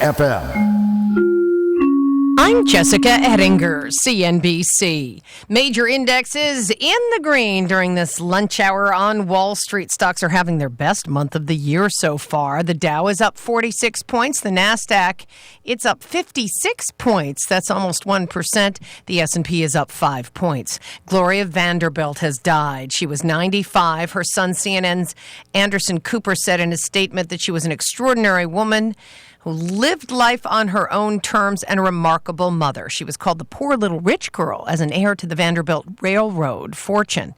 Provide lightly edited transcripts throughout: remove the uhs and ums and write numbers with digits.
FM. I'm Jessica Ettinger, CNBC. Major indexes in the green during this lunch hour on Wall Street. Stocks are having their best month of the year so far. The Dow is up 46 points. The NASDAQ, it's up 56 points. That's almost 1%. The S&P is up 5 points. Gloria Vanderbilt has died. She was 95. Her son, CNN's Anderson Cooper, said in a statement that she was an extraordinary woman who lived life on her own terms and a remarkable mother. She was called the poor little rich girl as an heir to the Vanderbilt Railroad fortune.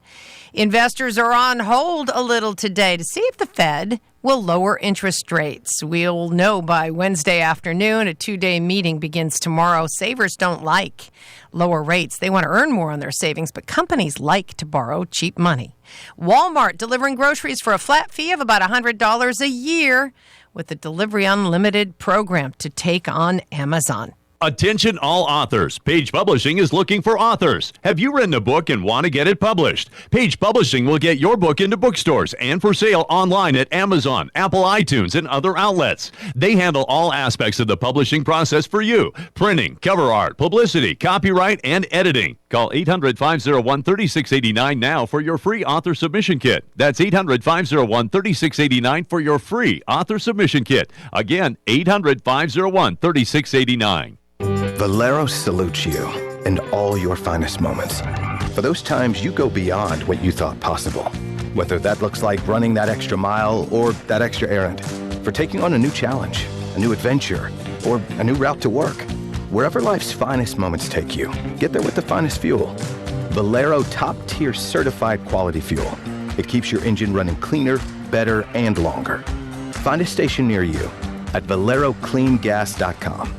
Investors are on hold a little today to see if the Fed will lower interest rates. We'll know by Wednesday afternoon. A two-day meeting begins tomorrow. Savers don't like lower rates. They want to earn more on their savings, but companies like to borrow cheap money. Walmart delivering groceries for a flat fee of about $100 a year with the Delivery Unlimited program to take on Amazon. Attention all authors. Page Publishing is looking for authors. Have you written a book and want to get it published? Page Publishing will get your book into bookstores and for sale online at Amazon, Apple iTunes, and other outlets. They handle all aspects of the publishing process for you. Printing, cover art, publicity, copyright, and editing. Call 800-501-3689 now for your free author submission kit. That's 800-501-3689 for your free author submission kit. Again, 800-501-3689. Valero salutes you and all your finest moments. For those times you go beyond what you thought possible. Whether that looks like running that extra mile or that extra errand. For taking on a new challenge, a new adventure, or a new route to work. Wherever life's finest moments take you, get there with the finest fuel. Valero top-tier certified quality fuel. It keeps your engine running cleaner, better, and longer. Find a station near you at ValeroCleanGas.com.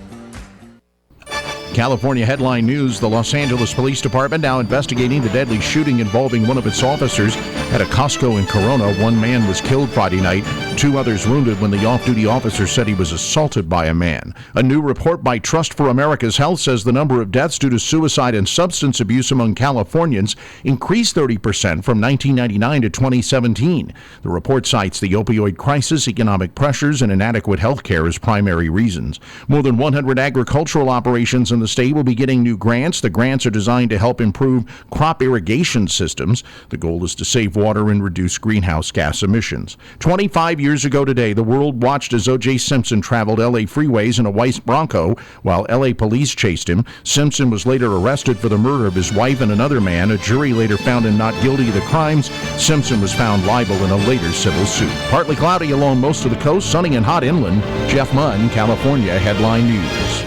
California headline news, the Los Angeles Police Department now investigating the deadly shooting involving one of its officers at a Costco in Corona. One man was killed Friday night, 2 others wounded when the off-duty officer said he was assaulted by a man. A new report by Trust for America's Health says the number of deaths due to suicide and substance abuse among Californians increased 30% from 1999 to 2017. The report cites the opioid crisis, economic pressures, and inadequate health care as primary reasons. More than 100 agricultural operations in the state will be getting new grants. The grants are designed to help improve crop irrigation systems. The goal is to save water and reduce greenhouse gas emissions. 25 years ago today, the world watched as O.J. Simpson traveled L.A. freeways in a white Bronco while L.A. police chased him. Simpson was later arrested for the murder of his wife and another man. A jury later found him not guilty of the crimes. Simpson was found liable in a later civil suit. Partly cloudy along most of the coast, sunny and hot inland. Jeff Munn, California Headline News.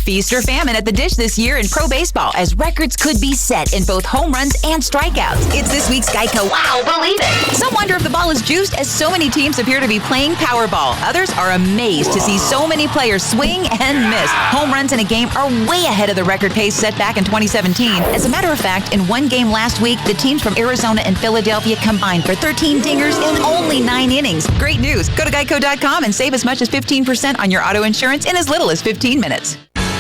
Feast or famine at the dish this year in pro baseball as records could be set in both home runs and strikeouts. It's this week's Geico Wow Believe It. Some wonder if the ball is juiced as so many teams appear to be playing Powerball. Others are amazed to see so many players swing and miss. Home runs in a game are way ahead of the record pace set back in 2017. As a matter of fact, in one game last week, the teams from Arizona and Philadelphia combined for 13 dingers in only 9 innings. Great news. Go to geico.com and save as much as 15% on your auto insurance in as little as 15 minutes.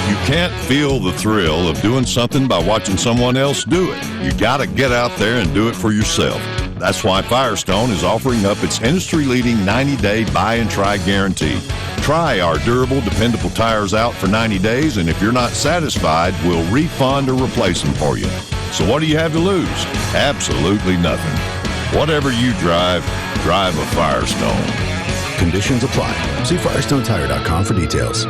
You can't feel the thrill of doing something by watching someone else do it. You got to get out there and do it for yourself. That's why Firestone is offering up its industry-leading 90-day buy and try guarantee. Try our durable, dependable tires out for 90 days, and if you're not satisfied, we'll refund or replace them for you. So what do you have to lose? Absolutely nothing. Whatever you drive, drive a Firestone. Conditions apply. See FirestoneTire.com for details.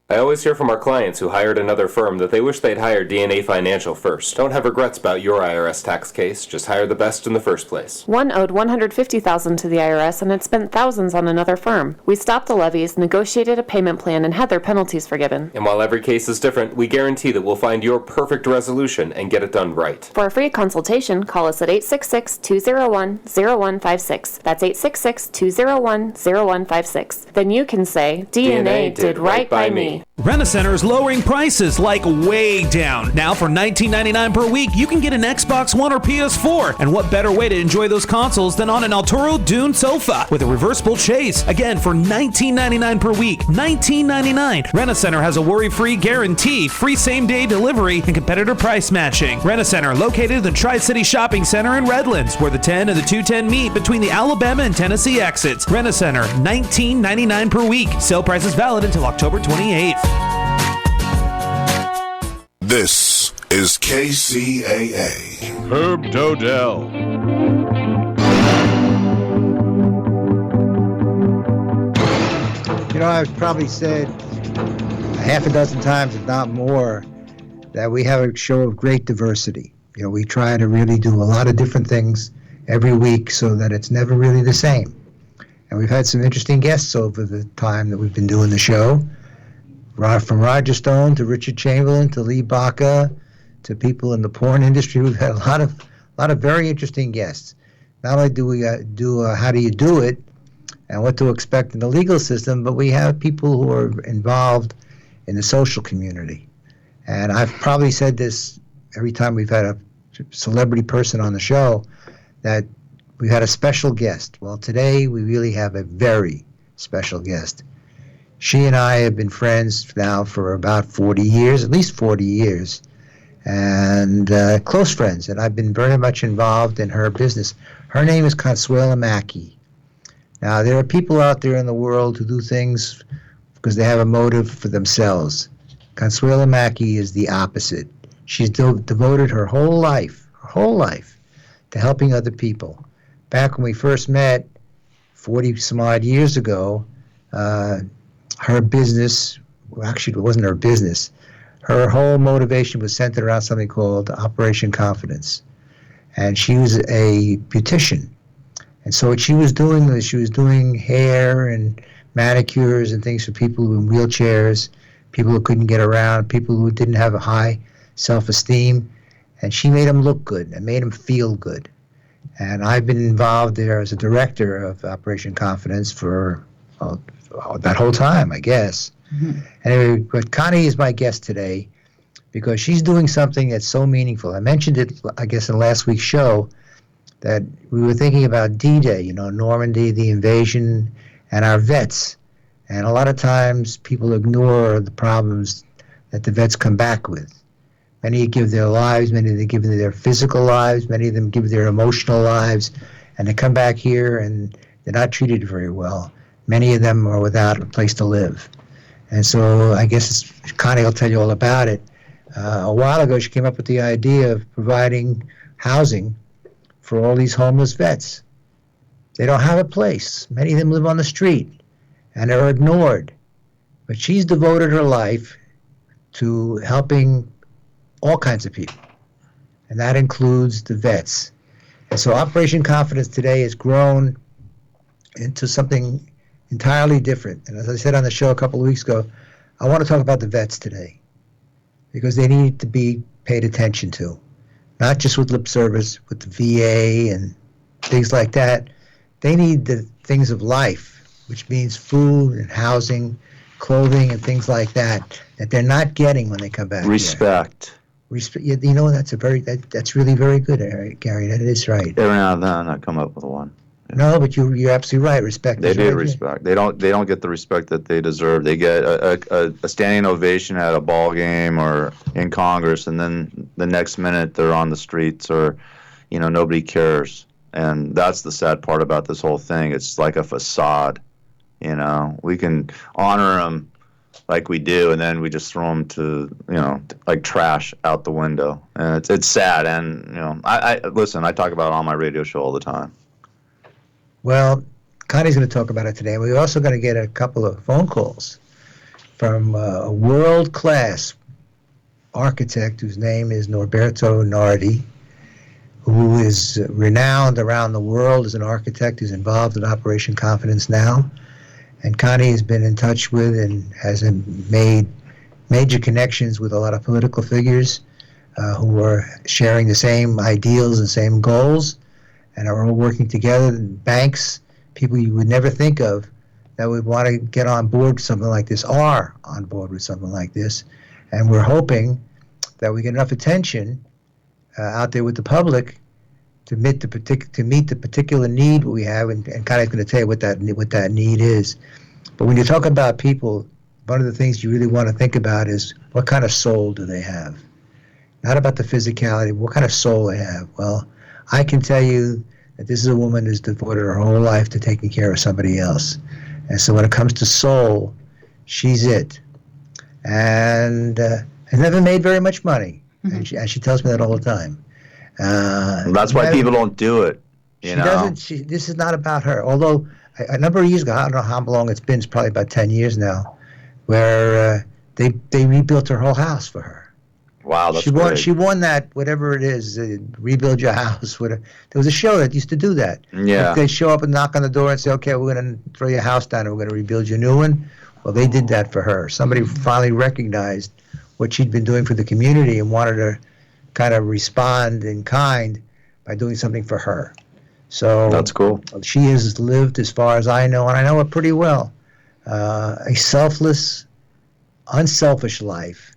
I always hear from our clients who hired another firm that they wish they'd hired DNA Financial first. Don't have regrets about your IRS tax case. Just hire the best in the first place. One owed $150,000 to the IRS and had spent thousands on another firm. We stopped the levies, negotiated a payment plan, and had their penalties forgiven. And while every case is different, we guarantee that we'll find your perfect resolution and get it done right. For a free consultation, call us at 866-201-0156. That's 866-201-0156. Then you can say, DNA did right by me. Rent-A-Center is lowering prices like way down. Now for $19.99 per week, you can get an Xbox One or PS4. And what better way to enjoy those consoles than on an Altoro Dune sofa with a reversible chase? Again, for $19.99 per week. $19.99. Rent-A-Center has a worry-free guarantee, free same-day delivery, and competitor price matching. Rent-A-Center, located in the Tri-City Shopping Center in Redlands, where the 10 and the 210 meet between the Alabama and Tennessee exits. Rent-A-Center, $19.99 per week. Sale price is valid until October 28th. This is KCAA. Herb Dodell. You know, I've probably said a half a dozen times, if not more, that we have a show of great diversity. You know, we try to really do a lot of different things every week so that it's never really the same. And we've had some interesting guests over the time that we've been doing the show. From Roger Stone to Richard Chamberlain to Lee Baca to people in the porn industry. We've had a lot of very interesting guests. Not only do we do how do you do it and what to expect in the legal system, but we have people who are involved in the social community. And I've probably said this every time we've had a celebrity person on the show, that we've had a special guest. Well, today we really have a very special guest. She and I have been friends now for about 40 years, at least 40 years, and close friends. And I've been very much involved in her business. Her name is Consuela Mackey. Now, there are people out there in the world who do things because they have a motive for themselves. Consuela Mackey is the opposite. She's devoted her whole life to helping other people. Back when we first met 40 some odd years ago, her business, well, actually it wasn't her business, her whole motivation was centered around something called Operation Confidence. And she was a beautician. And so what she was doing was she was doing hair and manicures and things for people who were in wheelchairs, people who couldn't get around, people who didn't have a high self-esteem. And she made them look good and made them feel good. And I've been involved there as a director of Operation Confidence for that whole time, I guess. Mm-hmm. Anyway, but Connie is my guest today because she's doing something that's so meaningful. I mentioned it, I guess, in last week's show, that we were thinking about D-Day, you know, Normandy, the invasion, and our vets. And a lot of times people ignore the problems that the vets come back with. Many give their lives, many of them give their physical lives, many of them give their emotional lives, and they come back here and they're not treated very well. Many of them are without a place to live. And so I guess Connie will tell you all about it. A while ago, she came up with the idea of providing housing for all these homeless vets. They don't have a place. Many of them live on the street and are ignored. But she's devoted her life to helping all kinds of people, and that includes the vets. And so Operation Confidence today has grown into something entirely different. And as I said on the show a couple of weeks ago, I want to talk about the vets today because they need to be paid attention to, not just with lip service, with the VA and things like that. They need the things of life, which means food and housing, clothing and things like that they're not getting when they come back. Respect. You know, that's really very good, Gary. That is right. Every now and then I come up with one. Yeah. No, but you're absolutely right. Respect. They do respect. They don't get the respect that they deserve. They get a standing ovation at a ball game or in Congress, and then the next minute they're on the streets, or nobody cares. And that's the sad part about this whole thing. It's like a facade. We can honor them like we do, and then we just throw them to, like trash out the window. And it's sad. And, I listen, I talk about it on my radio show all the time. Well, Connie's going to talk about it today. We're also going to get a couple of phone calls from a world-class architect whose name is Norberto Nardi, who is renowned around the world as an architect who's involved in Operation Confidence now. And Connie has been in touch with and has made major connections with a lot of political figures who are sharing the same ideals and same goals and are all working together. Banks, people you would never think of that would want to get on board with something like this are on board with something like this. And we're hoping that we get enough attention out there with the public to meet the particular need we have, and kind of going to tell you what that need is. But when you talk about people, one of the things you really want to think about is what kind of soul do they have? Not about the physicality, what kind of soul they have. Well, I can tell you that this is a woman who's devoted her whole life to taking care of somebody else. And so when it comes to soul, she's it. And has never made very much money. And she tells me that all the time. That's why people don't do it. You know? This is not about her. Although a number of years ago, I don't know how long it's been, it's probably about 10 years now, where they rebuilt her whole house for her. Wow, that's great. She won that, whatever it is, rebuild your house. There was a show that used to do that. Yeah. They'd show up and knock on the door and say, okay, we're going to throw your house down and we're going to rebuild your new one. Well, they did that for her. Somebody finally recognized what she'd been doing for the community and wanted to kind of respond in kind by doing something for her. So that's cool. She has lived, as far as I know, and I know it pretty well, a selfless, unselfish life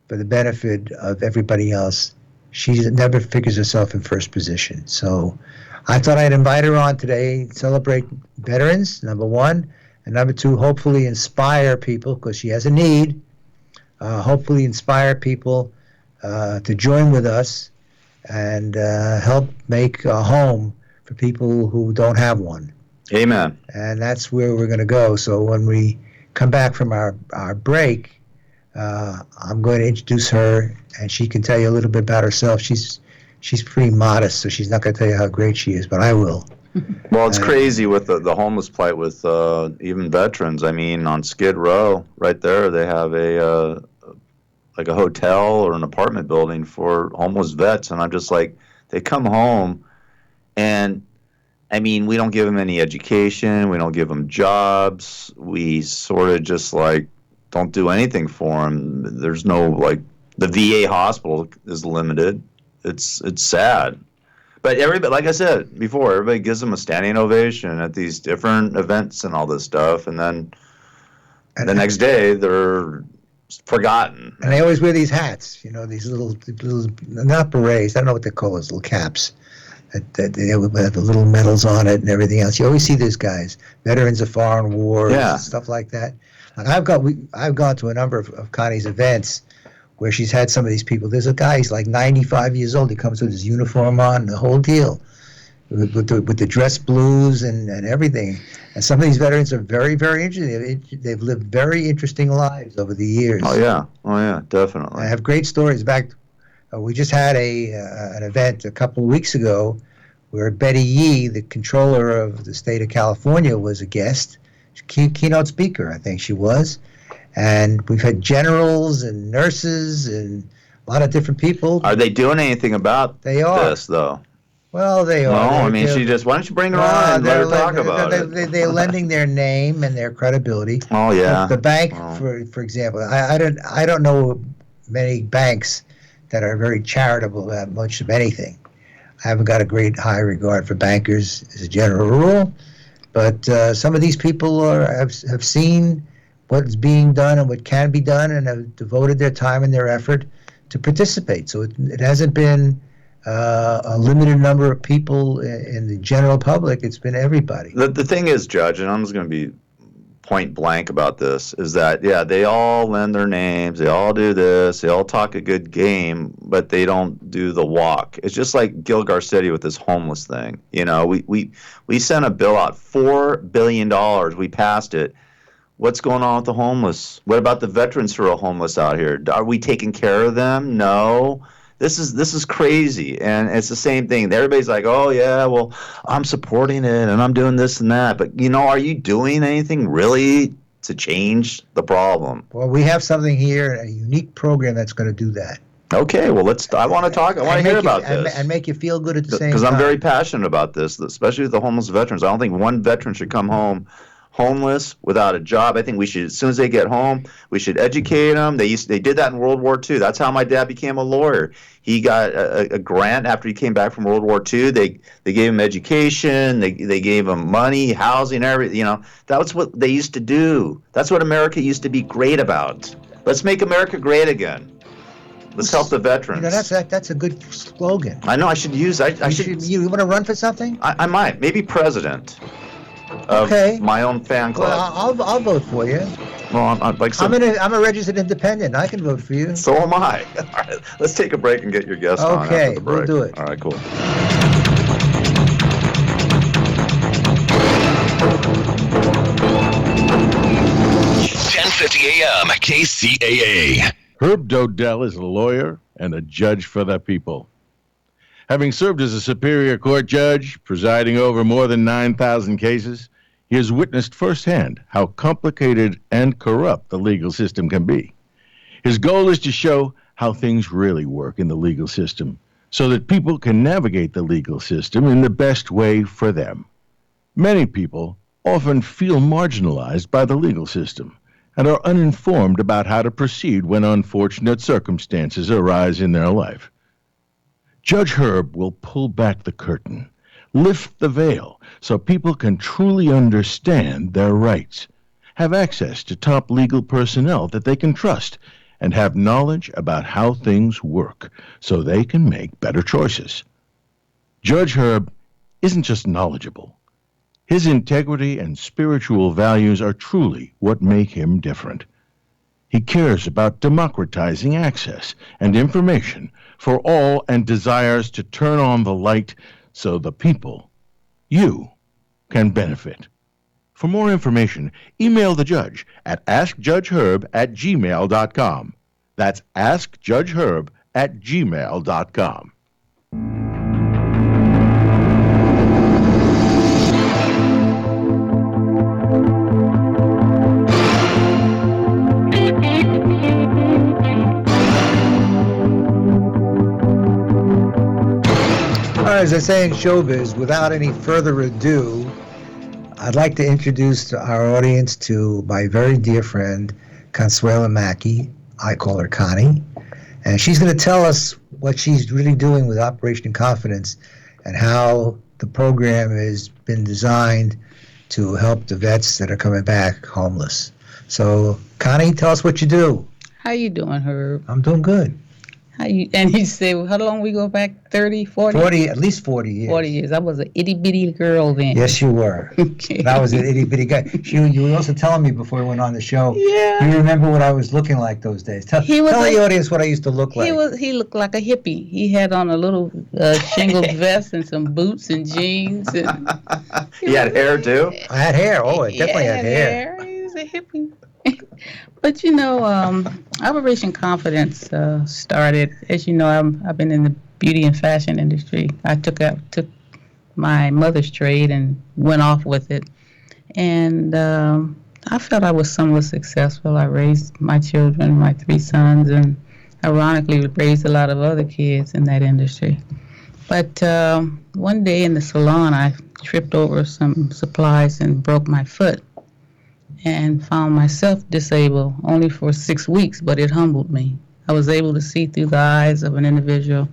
for the benefit of everybody else. She never figures herself in first position. So I thought I'd invite her on today, celebrate veterans, number one, and number two, hopefully inspire people, because she has a need, hopefully inspire people to join with us and help make a home for people who don't have one. Amen. And that's where we're going to go. So when we come back from our break, I'm going to introduce her, and she can tell you a little bit about herself. She's pretty modest, so she's not going to tell you how great she is, but I will. Well, it's crazy with the homeless plight with even veterans. I mean, on Skid Row, right there, they have a hotel or an apartment building for homeless vets, and I'm just like, they come home, and I mean, we don't give them any education, we don't give them jobs, we sort of just like don't do anything for them. There's no, like, the VA hospital is limited. It's sad. But everybody, like I said before, everybody gives them a standing ovation at these different events and all this stuff, and then the next day they're forgotten. And they always wear these hats, these little not berets, I don't know what they call those, little caps. That they have the little medals on it and everything else. You always see these guys, veterans of foreign wars, and stuff like that. And I've gone to a number of Connie's events where she's had some of these people. There's a guy, he's like 95 years old. He comes with his uniform on, the whole deal, with the dress blues and everything. And some of these veterans are very, very interesting. They've lived very interesting lives over the years. Oh yeah, definitely. I have great stories. In fact, we just had an event a couple of weeks ago where Betty Yee, the controller of the state of California, was a guest, keynote speaker, I think she was. And we've had generals and nurses and a lot of different people. Are they doing anything about this, though? Well, they are. No, I mean, why don't you bring her on and let her talk about it? They're lending their name and their credibility. Oh, yeah. The bank, for example, I don't know many banks that are very charitable about much of anything. I haven't got a great high regard for bankers as a general rule, but some of these people have seen what's being done and what can be done and have devoted their time and their effort to participate. So it hasn't been a limited number of people in the general public. It's been everybody. The thing is, Judge, and I'm just going to be point blank about this, is that, they all lend their names, they all do this, they all talk a good game, but they don't do the walk. It's just like Gil Garcetti with this homeless thing. We sent a bill out, $4 billion. We passed it. What's going on with the homeless? What about the veterans who are homeless out here? Are we taking care of them? No. This is crazy, and it's the same thing. Everybody's like, oh, yeah, well, I'm supporting it, and I'm doing this and that. But, are you doing anything really to change the problem? Well, we have something here, a unique program that's going to do that. Okay, well, I want to hear about this. And make you feel good at the same time. Because I'm very passionate about this, especially with the homeless veterans. I don't think one veteran should come home homeless, without a job. I think we should, as soon as they get home, we should educate them. They did that in World War II. That's how my dad became a lawyer. He got a grant after he came back from World War II. They gave him education. They gave him money, housing, everything. You know, that was what they used to do. That's what America used to be great about. Let's make America great again. Let's help the veterans. You know, that's a good slogan. I know I should use. I should. You want to run for something? I might. Maybe president of my own fan club. Well, I'll vote for you. Well, I'm a registered independent. I can vote for you. So am I. All right, let's take a break and get your guest on after the break. We'll do it. All right, cool. 10:50 a.m. KCAA. Herb Dodell is a lawyer and a judge for the people. Having served as a Superior Court judge, presiding over more than 9,000 cases, he has witnessed firsthand how complicated and corrupt the legal system can be. His goal is to show how things really work in the legal system so that people can navigate the legal system in the best way for them. Many people often feel marginalized by the legal system and are uninformed about how to proceed when unfortunate circumstances arise in their life. Judge Herb will pull back the curtain, lift the veil, so people can truly understand their rights, have access to top legal personnel that they can trust, and have knowledge about how things work so they can make better choices. Judge Herb isn't just knowledgeable. His integrity and spiritual values are truly what make him different. He cares about democratizing access and information for all and desires to turn on the light so the people, you, can benefit. For more information, email the judge at askjudgeherb@gmail.com. That's askjudgeherb@gmail.com. As I say in showbiz, without any further ado, I'd like to introduce to our audience to my very dear friend, Consuela Mackey. I call her Connie. And she's going to tell us what she's really doing with Operation Confidence and how the program has been designed to help the vets that are coming back homeless. So, Connie, tell us what you do. How you doing, Herb? I'm doing good. And you say, well, how long we go back? 30, 40? 40, at least 40 years. 40 years. I was an itty-bitty girl then. Yes, you were. Okay. And I was an itty-bitty guy. You were also telling me before we went on the show. Yeah. You remember what I was looking like those days. Tell the audience what I used to look like. He looked like a hippie. He had on a little shingled vest and some boots and jeans. And he had hair, too? I had hair. Oh, I definitely had hair. He was a hippie. But, you know, Operation Confidence started, as you know, I've been in the beauty and fashion industry. I took my mother's trade and went off with it. And I felt I was somewhat successful. I raised my children, my 3 sons, and ironically raised a lot of other kids in that industry. But one day in the salon, I tripped over some supplies and broke my foot, and found myself disabled only for 6 weeks, but it humbled me. I was able to see through the eyes of an individual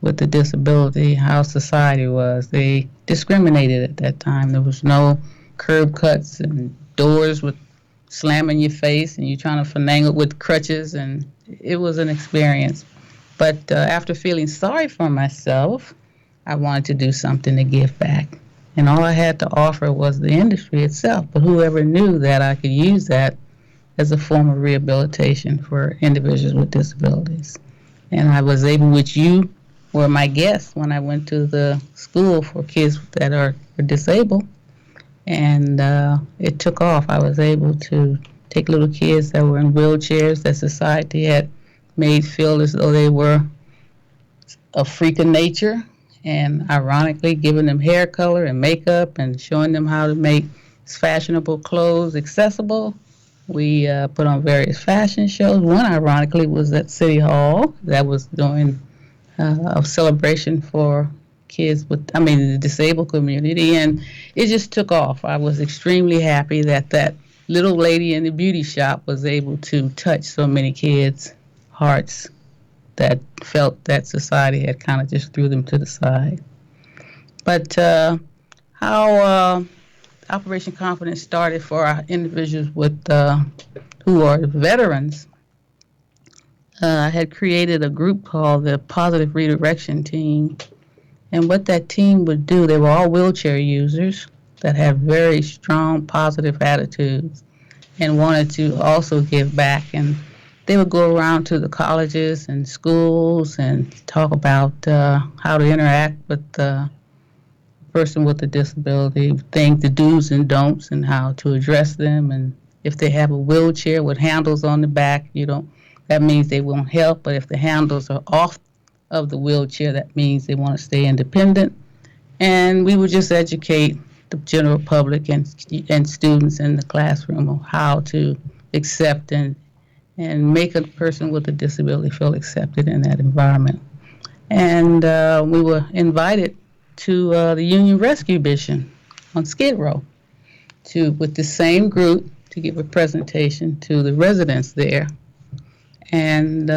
with a disability how society was. They discriminated at that time. There was no curb cuts and doors with slamming your face and you trying to finagle with crutches, and it was an experience. But after feeling sorry for myself, I wanted to do something to give back. And all I had to offer was the industry itself. But whoever knew that I could use that as a form of rehabilitation for individuals with disabilities. And I was able, which you were my guest when I went to the school for kids that are disabled. And it took off. I was able to take little kids that were in wheelchairs that society had made feel as though they were a freak of nature, and ironically giving them hair color and makeup and showing them how to make fashionable clothes accessible. We put on various fashion shows. One, ironically, was at City Hall that was doing a celebration for the disabled community, and it just took off. I was extremely happy that little lady in the beauty shop was able to touch so many kids' hearts that felt that society had kind of just threw them to the side. But how Operation Confidence started for our individuals who are veterans, I had created a group called the Positive Redirection Team. And what that team would do, they were all wheelchair users that had very strong positive attitudes and wanted to also give back. And they would go around to the colleges and schools and talk about how to interact with the person with a disability, the do's and don'ts and how to address them. And if they have a wheelchair with handles on the back, that means they won't help. But if the handles are off of the wheelchair, that means they want to stay independent. And we would just educate the general public and students in the classroom on how to accept and make a person with a disability feel accepted in that environment. And we were invited to the Union Rescue Mission on Skid Row with the same group to give a presentation to the residents there. And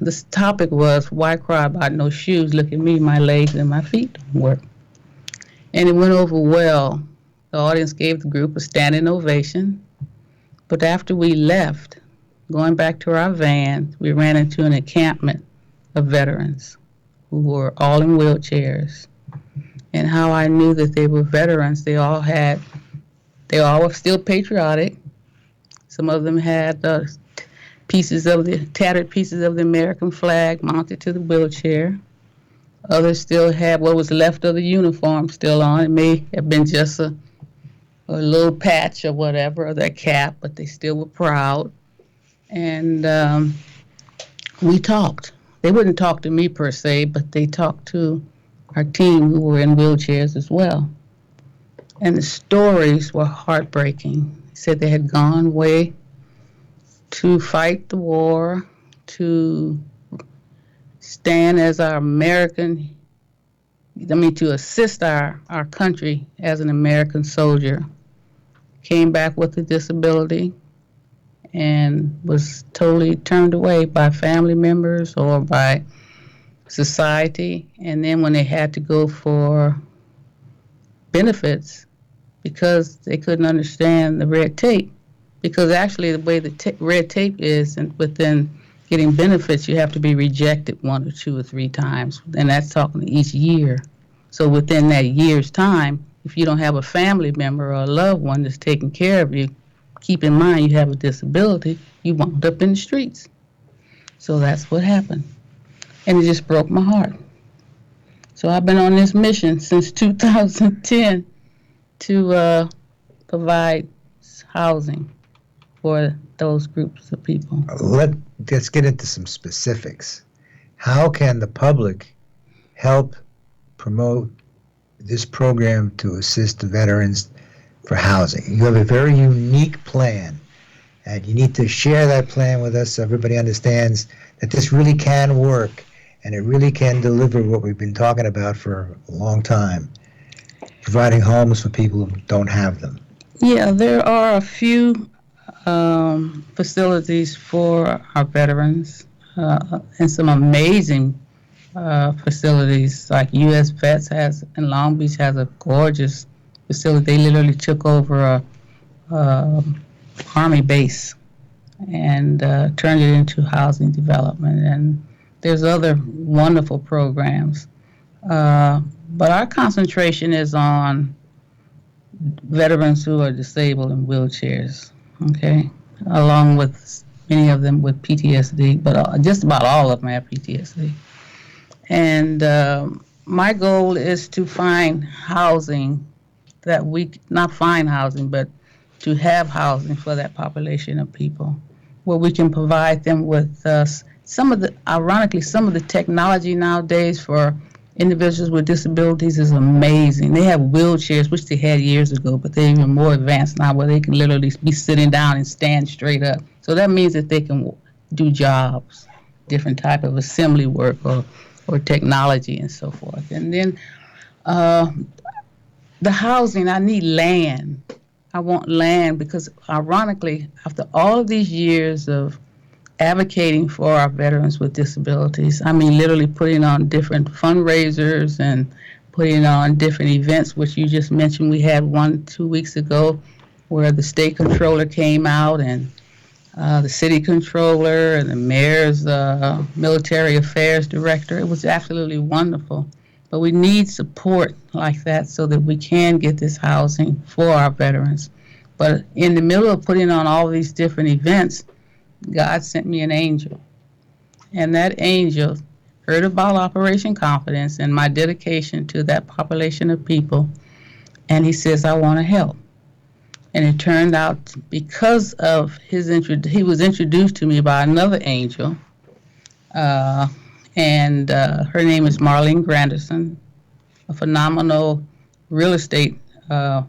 this topic was, why cry about no shoes? Look at me, my legs and my feet don't work. And it went over well. The audience gave the group a standing ovation. But after we left, going back to our van, we ran into an encampment of veterans who were all in wheelchairs. And how I knew that they were veterans, they all were still patriotic. Some of them had tattered pieces of the American flag mounted to the wheelchair. Others still had what was left of the uniform still on. It may have been just a little patch or whatever, or their cap, but they still were proud. And we talked. They wouldn't talk to me per se, but they talked to our team who were in wheelchairs as well. And the stories were heartbreaking. They said they had gone away to fight the war, to stand as our to assist our country as an American soldier. Came back with a disability and was totally turned away by family members or by society. And then when they had to go for benefits, because they couldn't understand the red tape, because actually the way the red tape is, and within getting benefits, you have to be rejected 1 or 2 or 3 times, and that's talking each year. So within that year's time, if you don't have a family member or a loved one that's taking care of you, keep in mind you have a disability, you wound up in the streets. So that's what happened. And it just broke my heart. So I've been on this mission since 2010 to provide housing for those groups of people. Let's get into some specifics. How can the public help promote this program to assist the veterans for housing? You have a very unique plan, and you need to share that plan with us so everybody understands that this really can work and it really can deliver what we've been talking about for a long time, providing homes for people who don't have them. Yeah, there are a few facilities for our veterans and some amazing facilities, like U.S. Vets in Long Beach has a gorgeous facility. They literally took over a Army base and turned it into housing development. And there's other wonderful programs. But our concentration is on veterans who are disabled in wheelchairs, okay, along with many of them with PTSD, but just about all of them have PTSD. And my goal is to find housing not find housing, but to have housing for that population of people, where we can provide them with some of the technology nowadays for individuals with disabilities is amazing. They have wheelchairs, which they had years ago, but they're even more advanced now, where they can literally be sitting down and stand straight up. So that means that they can do jobs, different type of assembly work or technology and so forth. And then The housing, I need land. I want land because, ironically, after all of these years of advocating for our veterans with disabilities, I mean, literally putting on different fundraisers and putting on different events, which you just mentioned. We had one 2 weeks ago where the state controller came out and the city controller and the mayor's military affairs director. It was absolutely wonderful. But we need support like that so that we can get this housing for our veterans. But in the middle of putting on all these different events, God sent me an angel. And that angel heard about Operation Confidence and my dedication to that population of people. And he says, I want to help. And it turned out because of he was introduced to me by another angel. And her name is Marlene Granderson, a phenomenal real estate broker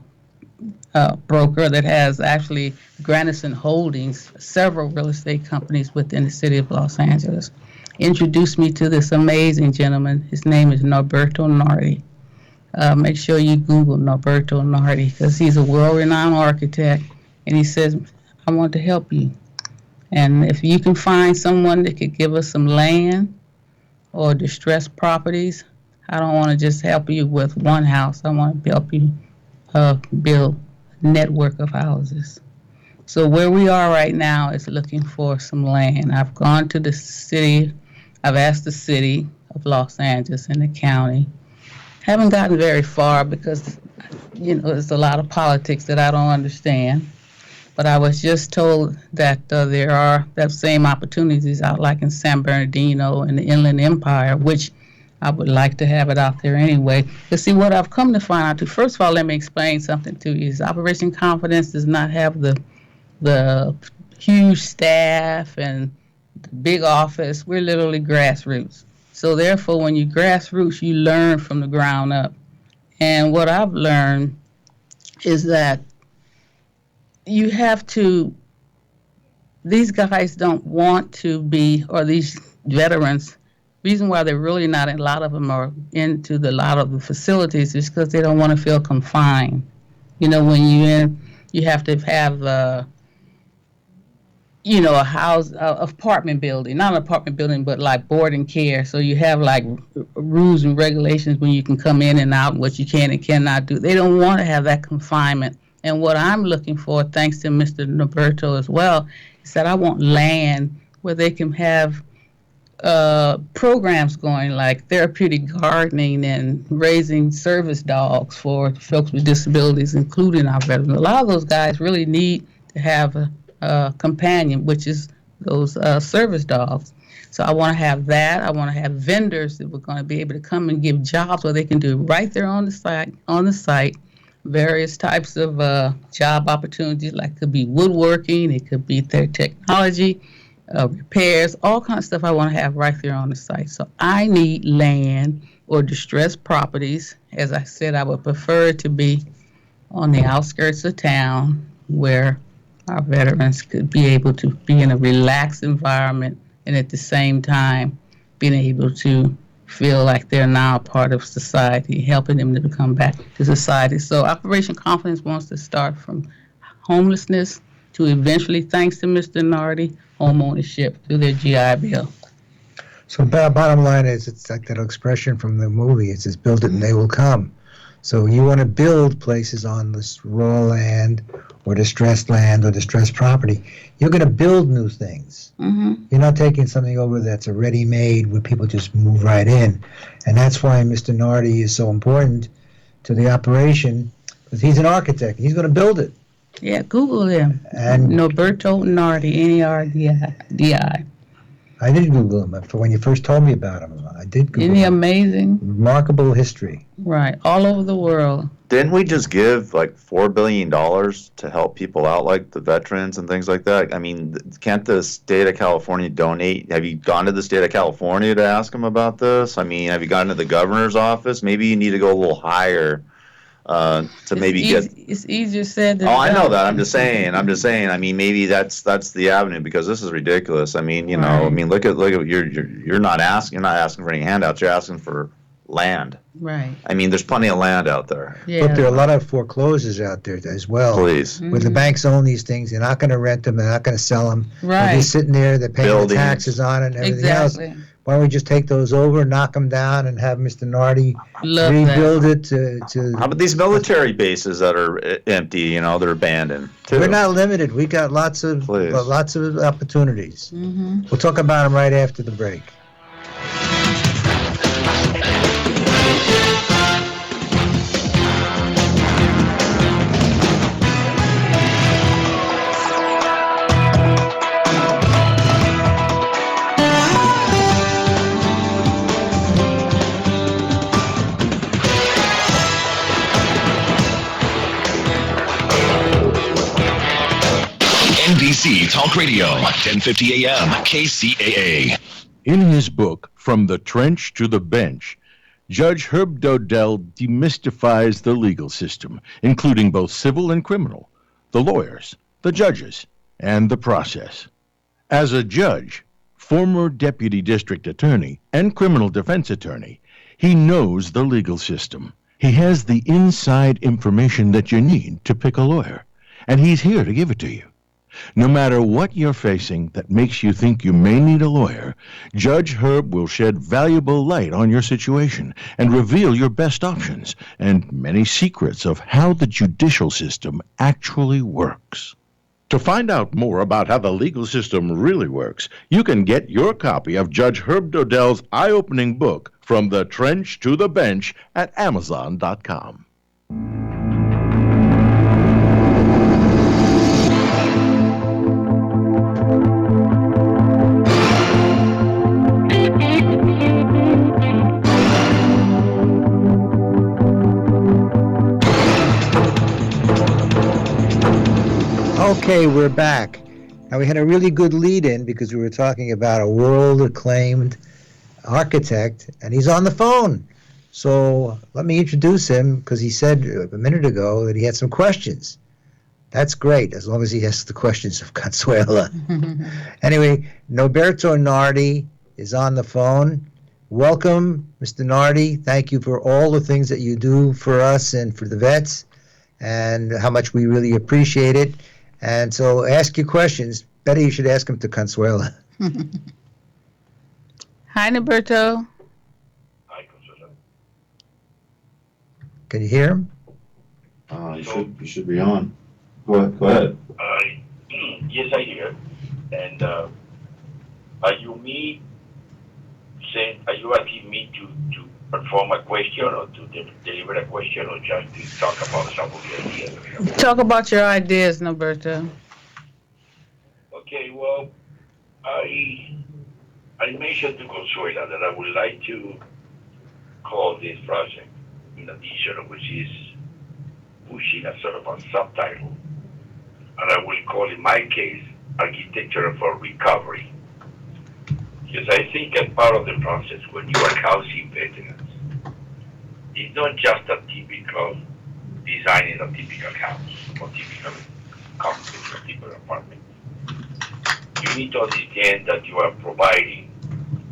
that has actually Granderson Holdings, several real estate companies within the city of Los Angeles. Introduced me to this amazing gentleman. His name is Norberto Nardi. Make sure you Google Norberto Nardi because he's a world-renowned architect, and he says, I want to help you. And if you can find someone that could give us some land or distressed properties, I don't want to just help you with one house. I want to help you build a network of houses. So where we are right now is looking for some land. I've gone to the city. I've asked the city of Los Angeles and the county. Haven't gotten very far because, there's a lot of politics that I don't understand. But I was just told that there are that same opportunities out like in San Bernardino and the Inland Empire, which I would like to have it out there anyway. But see, what I've come to find out, first of all, let me explain something to you. Is Operation Confidence does not have the huge staff and the big office. We're literally grassroots. So therefore, when you're grassroots, you learn from the ground up. And what I've learned is that you have to, these guys don't want to be, or these veterans, reason why they're really not, a lot of them are into a lot of the facilities is because they don't want to feel confined. When you're in, you have to have, a house, apartment building, not an apartment building, but like board and care. So you have like rules and regulations when you can come in and out, and what you can and cannot do. They don't want to have that confinement. And what I'm looking for, thanks to Mr. Norberto as well, is that I want land where they can have programs going like therapeutic gardening and raising service dogs for folks with disabilities, including our veterans. A lot of those guys really need to have a companion, which is those service dogs. So I want to have that. I want to have vendors that we're going to be able to come and give jobs where they can do it right there on the site. Various types of job opportunities, like it could be woodworking, it could be technology, repairs, all kinds of stuff I want to have right there on the site. So I need land or distressed properties. As I said, I would prefer it to be on the outskirts of town where our veterans could be able to be in a relaxed environment and at the same time being able to feel like they're now a part of society, helping them to come back to society. So Operation Confidence wants to start from homelessness to eventually, thanks to Mr. Nardi, home ownership through their GI Bill. So bottom line is, it's like that expression from the movie. It says, build it and they will come. So you want to build places on this raw land or distressed land or distressed property. You're going to build new things. Mm-hmm. You're not taking something over that's a ready-made where people just move right in. And that's why Mr. Nardi is so important to the operation, because he's an architect. He's going to build it. Yeah, Google him. And Norberto Nardi, N-E-R-D-I. I did Google him for when you first told me about him. I did Google him. Isn't he amazing? Remarkable history. Right, all over the world. Didn't we just give like $4 billion to help people out, like the veterans and things like that? I mean, can't the state of California donate? Have you gone to the state of California to ask them about this? I mean, have you gone to the governor's office? Maybe you need to go a little higher to maybe get. It's easier said than Oh, I know done. that. I'm just saying. I mean, maybe that's the avenue, because this is ridiculous. I mean, you know, I mean, look at you're not asking for any handouts. You're asking for land. Right. I mean, there's plenty of land out there. Yeah. But there are a lot of foreclosures out there as well. Please. Where the banks own these things, they're not going to rent them, they're not going to sell them. Right. They're just sitting there, they're paying the Buildings. taxes on it and everything Exactly. else. Why don't we just take those over, knock them down, and have Mr. Nardi Love rebuild it to How about these military bases that are empty, you know, they're abandoned, too? We're not limited. We got lots of opportunities. We'll talk about them right after the break. NBC Talk Radio, 1050 AM, KCAA. In his book, From the Trench to the Bench, Judge Herb Dodell demystifies the legal system, including both civil and criminal, the lawyers, the judges, and the process. As a judge, former deputy district attorney, and criminal defense attorney, he knows the legal system. He has the inside information that you need to pick a lawyer, and he's here to give it to you. No matter what you're facing that makes you think you may need a lawyer, Judge Herb will shed valuable light on your situation and reveal your best options and many secrets of how the judicial system actually works. To find out more about how the legal system really works, you can get your copy of Judge Herb Dodell's eye-opening book, From the Trench to the Bench, at Amazon.com. Okay, we're back. Now, we had a really good lead-in because we were talking about a world-acclaimed architect, and he's on the phone. So let me introduce him because he said a minute ago that he had some questions. That's great, as long as he asks the questions of Consuela. Anyway, Norberto Nardi is on the phone. Welcome, Mr. Nardi. Thank you for all the things that you do for us and for the vets, and how much we really appreciate it. And so ask your questions. Better you should ask them to Consuela. Hi, Norberto. Can you hear him? You should be on. Go ahead. Yes, I hear. And are you asking me to perform a question or to deliver a question or just to talk about some of the ideas? Talk about your ideas, Norberto. Okay, well, I mentioned to Consuela that I would like to call this project, in addition, which is pushing a sort of a subtitle, and I will call, in my case, Architecture for Recovery. Because I think as part of the process, when you are housing veterans, it's not just a typical designing a typical house or typical complex or typical apartment. You need to understand that you are providing,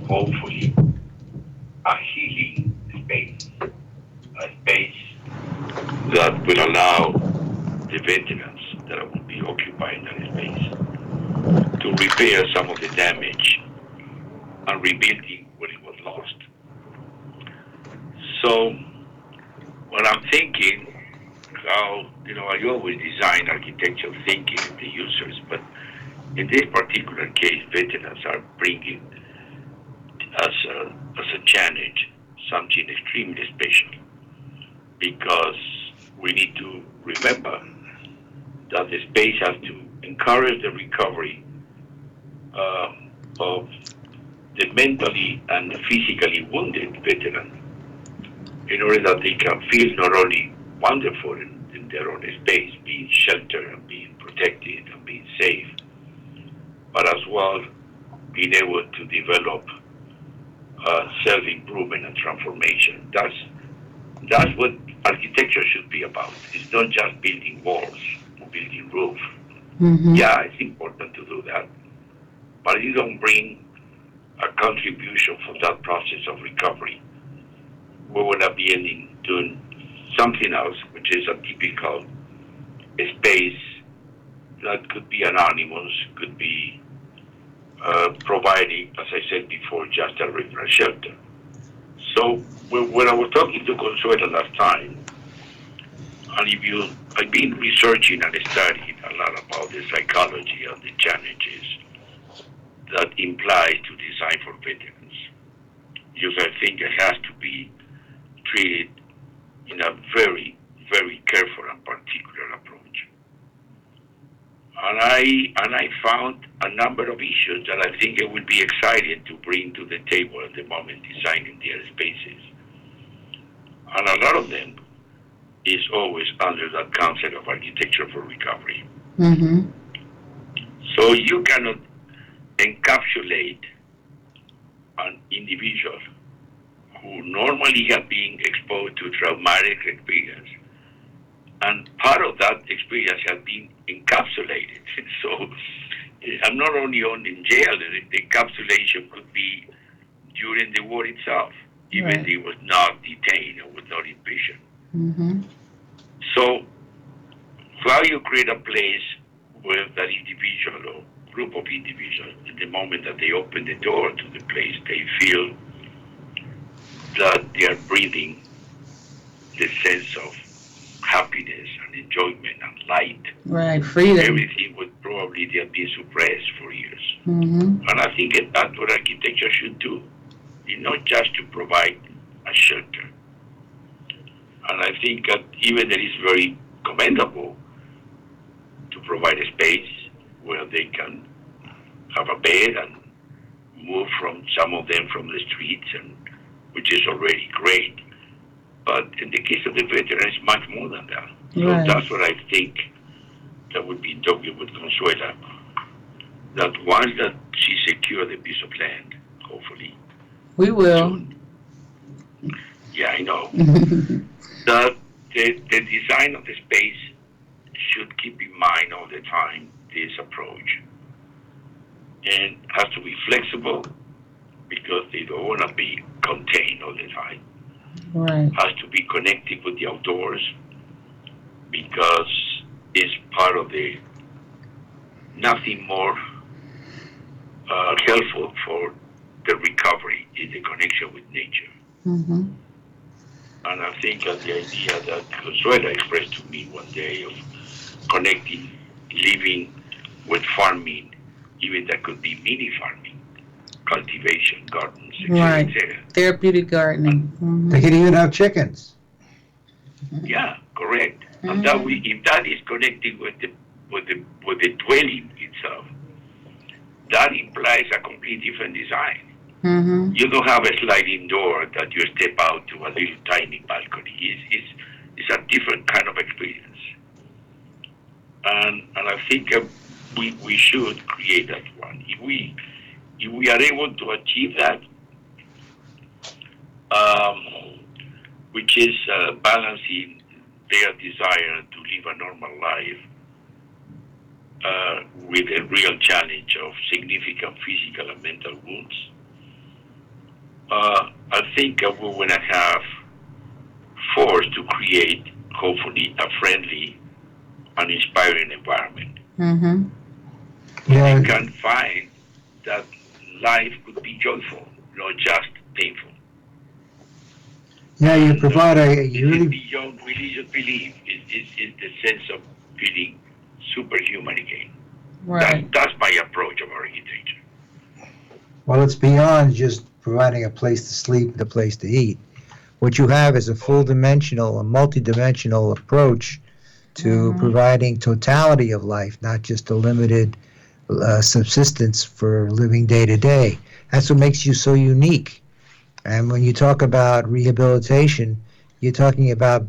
hopefully, a healing space, a space that will allow the veterans that will be occupying that space to repair some of the damage and rebuilding what it was lost. So, when I'm thinking how, I always design architectural thinking of the users, but in this particular case, veterans are bringing as a challenge something extremely special, because we need to remember that the space has to encourage the recovery of the mentally and physically wounded veteran, in order that they can feel not only wonderful in their own space, being sheltered and being protected and being safe, but as well being able to develop self-improvement and transformation. That's what architecture should be about. It's not just building walls or building roof. Mm-hmm. Yeah, it's important to do that, but you don't bring a contribution for that process of recovery we would have been doing something else, which is a typical space that could be anonymous, could be providing, as I said before, just a refresh shelter. So when I was talking to Consuela last time, and I've been researching and studying a lot about the psychology of the challenges that implies to design for veterans, because I think it has to be treated in a very, very careful and particular approach. And I found a number of issues that I think I would be excited to bring to the table at the moment designing their spaces. And a lot of them is always under that concept of architecture for recovery. Mm-hmm. So you cannot encapsulate an individual who normally have been exposed to traumatic experience, and part of that experience has been encapsulated. So I'm not only in jail, the encapsulation could be during the war itself, even if he was not detained or was not in prison. Mm-hmm. So how you create a place where that individual or group of individuals, at the moment that they open the door to the place, they feel that they are breathing the sense of happiness and enjoyment and light. Right, freedom. Everything would probably have been suppressed for years. Mm-hmm. And I think that's what architecture should do. It's not just to provide a shelter. And I think that even it is very commendable to provide a space where they can have a bed and move from some of them from the streets, and which is already great. But in the case of the veteran, it's much more than that. So that's what I think that would be talking with Consuela. That once that she secures the piece of land, hopefully. We will. Yeah, I know. That the design of the space should keep in mind all the time this approach. And has to be flexible because they don't want to be contained all the time. Right. Has to be connected with the outdoors because it's part of the nothing more helpful for the recovery is the connection with nature. Mm-hmm. And I think that the idea that Consuela expressed to me one day of connecting, living with farming, even that could be mini farming, cultivation, gardens, Right. etc. Therapeutic gardening. Mm-hmm. They can even have chickens. Yeah, correct. And that if that is connected with the dwelling itself, that implies a complete different design. Mm-hmm. You don't have a sliding door that you step out to a little tiny balcony. It's a different kind of experience. And I think we should create that one. If we are able to achieve that, which is balancing their desire to live a normal life with a real challenge of significant physical and mental wounds, I think we're going to have forced to create, hopefully, a friendly and inspiring environment. Mm-hmm. Yeah. We can find that life could be joyful, not just painful. Yeah, you provide This is beyond religious belief. It's the sense of feeling superhuman again. Right. That's my approach of architecture. Well, it's beyond just providing a place to sleep and a place to eat. What you have is a full-dimensional, a multi-dimensional approach to providing totality of life, not just a limited subsistence for living day to day. That's what makes you so unique. And when you talk about rehabilitation, you're talking about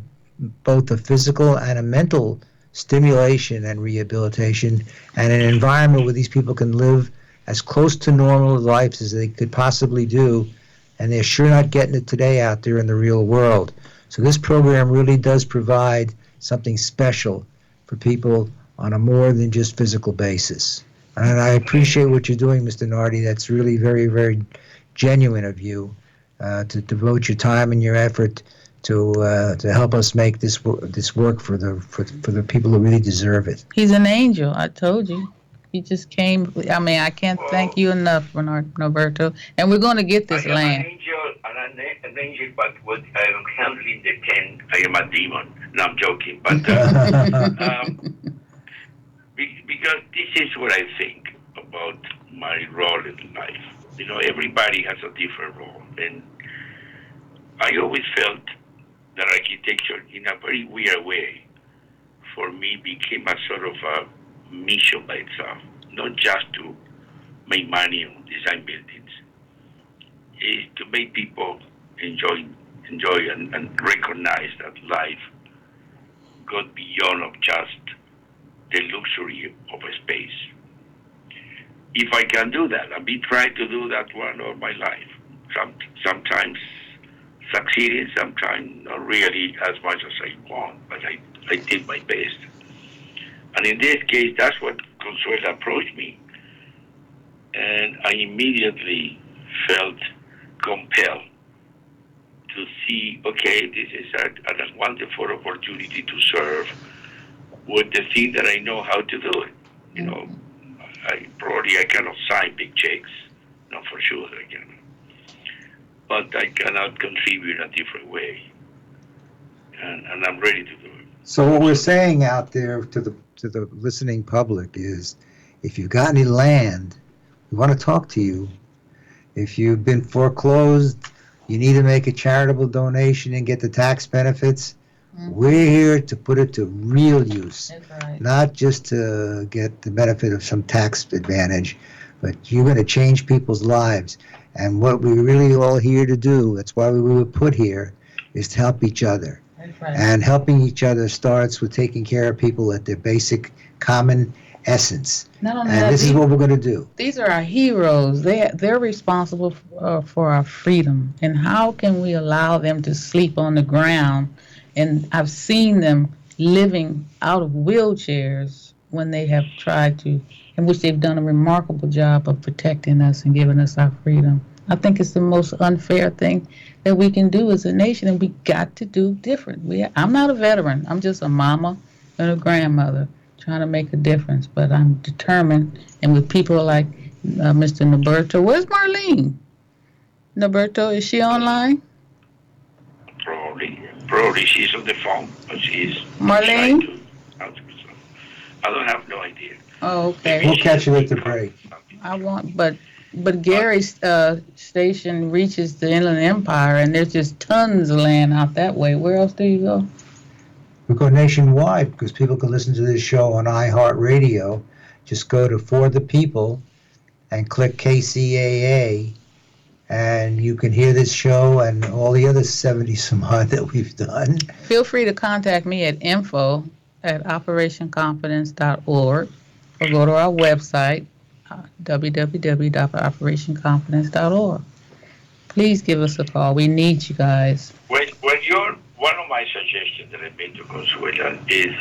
both a physical and a mental stimulation and rehabilitation, and an environment where these people can live as close to normal lives as they could possibly do, and they're sure not getting it today out there in the real world. So this program really does provide something special for people on a more than just physical basis. And I appreciate what you're doing, Mr. Nardi. That's really very, very genuine of you. to devote your time and your effort to help us make this work for the people who really deserve it. He's an angel. I told you. He just came. I mean, I can't thank you enough, Roberto. And we're going to get this land. An angel, but when I'm handling the pen, I am a demon. No, I'm joking. But because this is what I think about my role in life. You know, everybody has a different role, and I always felt that architecture, in a very weird way, for me became a sort of a mission by itself, not just to make money and design buildings, is to make people enjoy and recognize that life goes beyond of just the luxury of a space. If I can do that, I've been trying to do that one all my life. Sometimes succeeding, sometimes not really as much as I want, but I did my best. And in this case, that's what Consuelo approached me. And I immediately felt compelled to see, okay, this is a wonderful opportunity to serve with the thing that I know how to do it. You know, I cannot sign big checks, not for sure I can. But I cannot contribute in a different way. And I'm ready to do it. So what we're saying out there to the listening public is, if you've got any land, we want to talk to you. If you've been foreclosed, you need to make a charitable donation and get the tax benefits. We're here to put it to real use, not just to get the benefit of some tax advantage, but you're going to change people's lives. And what we're really all here to do, that's why we were put here, is to help each other. And helping each other starts with taking care of people at their basic common essence. Not only And that, this is what we're going to do. These are our heroes. They're responsible for our freedom. And how can we allow them to sleep on the ground? And I've seen them living out of wheelchairs when they have tried to, in which they've done a remarkable job of protecting us and giving us our freedom. I think it's the most unfair thing that we can do as a nation, and we got to do different. I'm not a veteran. I'm just a mama and a grandmother trying to make a difference, but I'm determined, and with people like Mr. Noberto. Where's Marlene? Noberto, is she online? Probably she's on the phone, but she's Marlene? I don't have no idea. Oh, okay. We'll catch you at the break. But Gary's station reaches the Inland Empire, and there's just tons of land out that way. Where else do you go? We go nationwide because people can listen to this show on iHeartRadio. Just go to For the People and click KCAA, and you can hear this show and all the other 70-some odd that we've done. Feel free to contact me at info@operationconfidence.org or go to our website, www.operationconfidence.org. Please give us a call. We need you guys. When you're, one of my suggestions that I made to Consuela is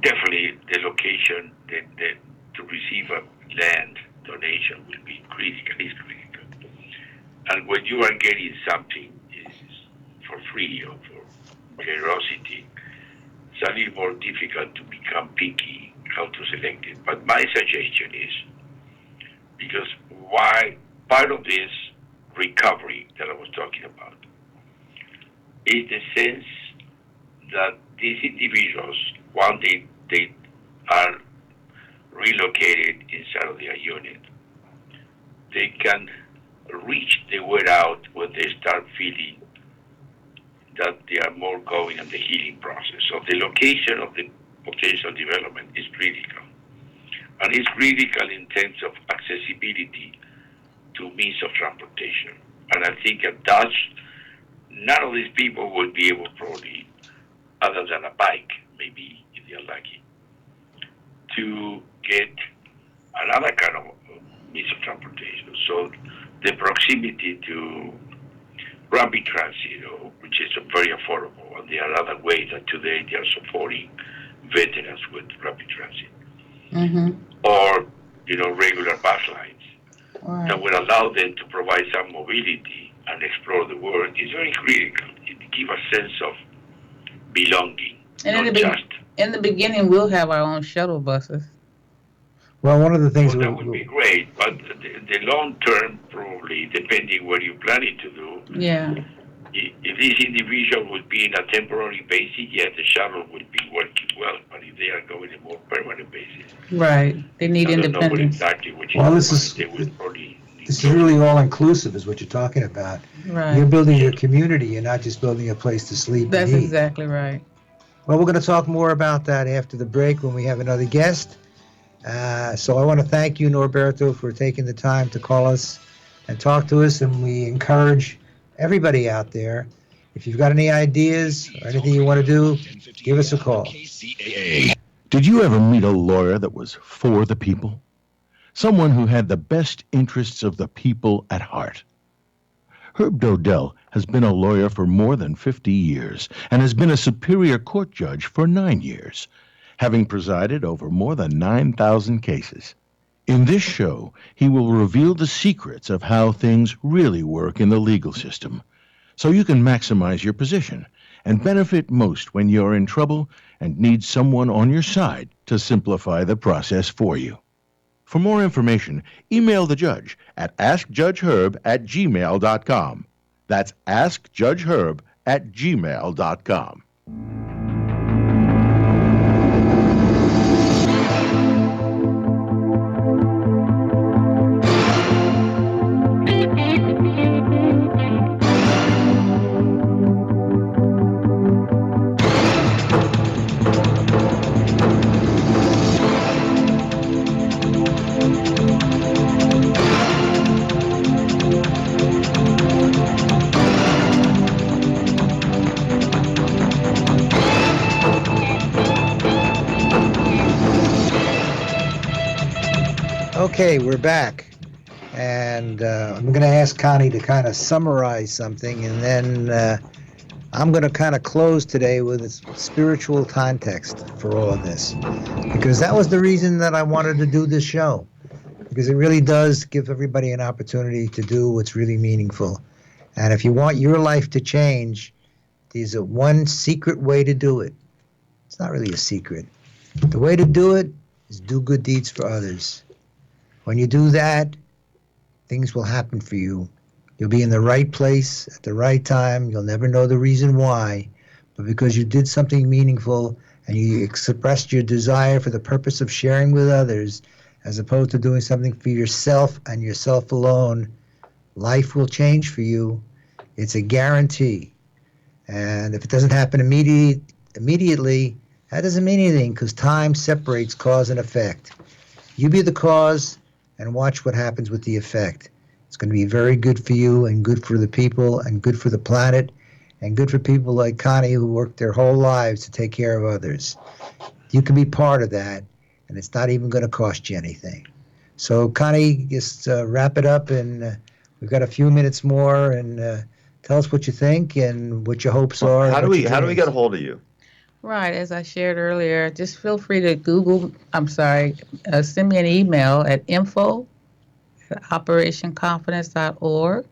definitely the location to receive a land donation will be critical. Is critical. And when you are getting something is for free or for generosity, it's a little more difficult to become picky how to select it. But my suggestion is, because why part of this recovery that I was talking about is the sense that these individuals, once they are relocated inside of their unit, they can reach the way out when they start feeling that they are more going in the healing process. So the location of the potential development is critical. And it's critical in terms of accessibility to means of transportation. And I think at Dutch, none of these people would be able probably, other than a bike, maybe if they're lucky, to get another kind of means of transportation. So the proximity to rapid transit, which is very affordable, and there are other ways that today they are supporting veterans with rapid transit, or regular bus lines. that will allow them to provide some mobility and explore the world is very critical. It gives a sense of belonging, And not just. in the beginning, we'll have our own shuttle buses. Well, one of the things That would be great, but the long term, probably, depending what you're planning to do, Yeah. if this individual would be in a temporary basis, yes, the shuttle would be working well. But if they are going in a more permanent basis, Right. They need I don't know what independence. exactly which Well, they would probably. this is really all inclusive, is what you're talking about. Right. You're building your community. You're not just building a place to sleep That's and eat. exactly right. Well, we're going to talk more about that after the break when we have another guest. So I want to thank you, Norberto, for taking the time to call us and talk to us. And we encourage everybody out there, if you've got any ideas or anything you want to do, give us a call. KCAA. Did you ever meet a lawyer that was for the people? Someone who had the best interests of the people at heart? Herb Dodell has been a lawyer for more than 50 years and has been a Superior Court judge for 9 years, having presided over more than 9,000 cases. In this show, he will reveal the secrets of how things really work in the legal system, so you can maximize your position and benefit most when you're in trouble and need someone on your side to simplify the process for you. For more information, email the judge at askjudgeherb@gmail.com. That's askjudgeherb@gmail.com. Okay, we're back. And I'm going to ask Connie to kind of summarize something, and then I'm going to kind of close today with a spiritual context for all of this. Because that was the reason that I wanted to do this show. Because it really does give everybody an opportunity to do what's really meaningful. And if you want your life to change, there's a one secret way to do it. It's not really a secret. The way to do it is do good deeds for others. When you do that, things will happen for you. You'll be in the right place at the right time. You'll never know the reason why, but because you did something meaningful and you expressed your desire for the purpose of sharing with others, as opposed to doing something for yourself and yourself alone, life will change for you. It's a guarantee. And if it doesn't happen immediately, that doesn't mean anything, because time separates cause and effect. You be the cause and watch what happens with the effect. It's going to be very good for you and good for the people and good for the planet and good for people like Connie who work their whole lives to take care of others. You can be part of that, and it's not even going to cost you anything. So, Connie, just wrap it up, and we've got a few minutes more, and tell us what you think and what your hopes are. How do we get a hold of you? Right, as I shared earlier, just feel free to send me an email at info@operationconfidence.org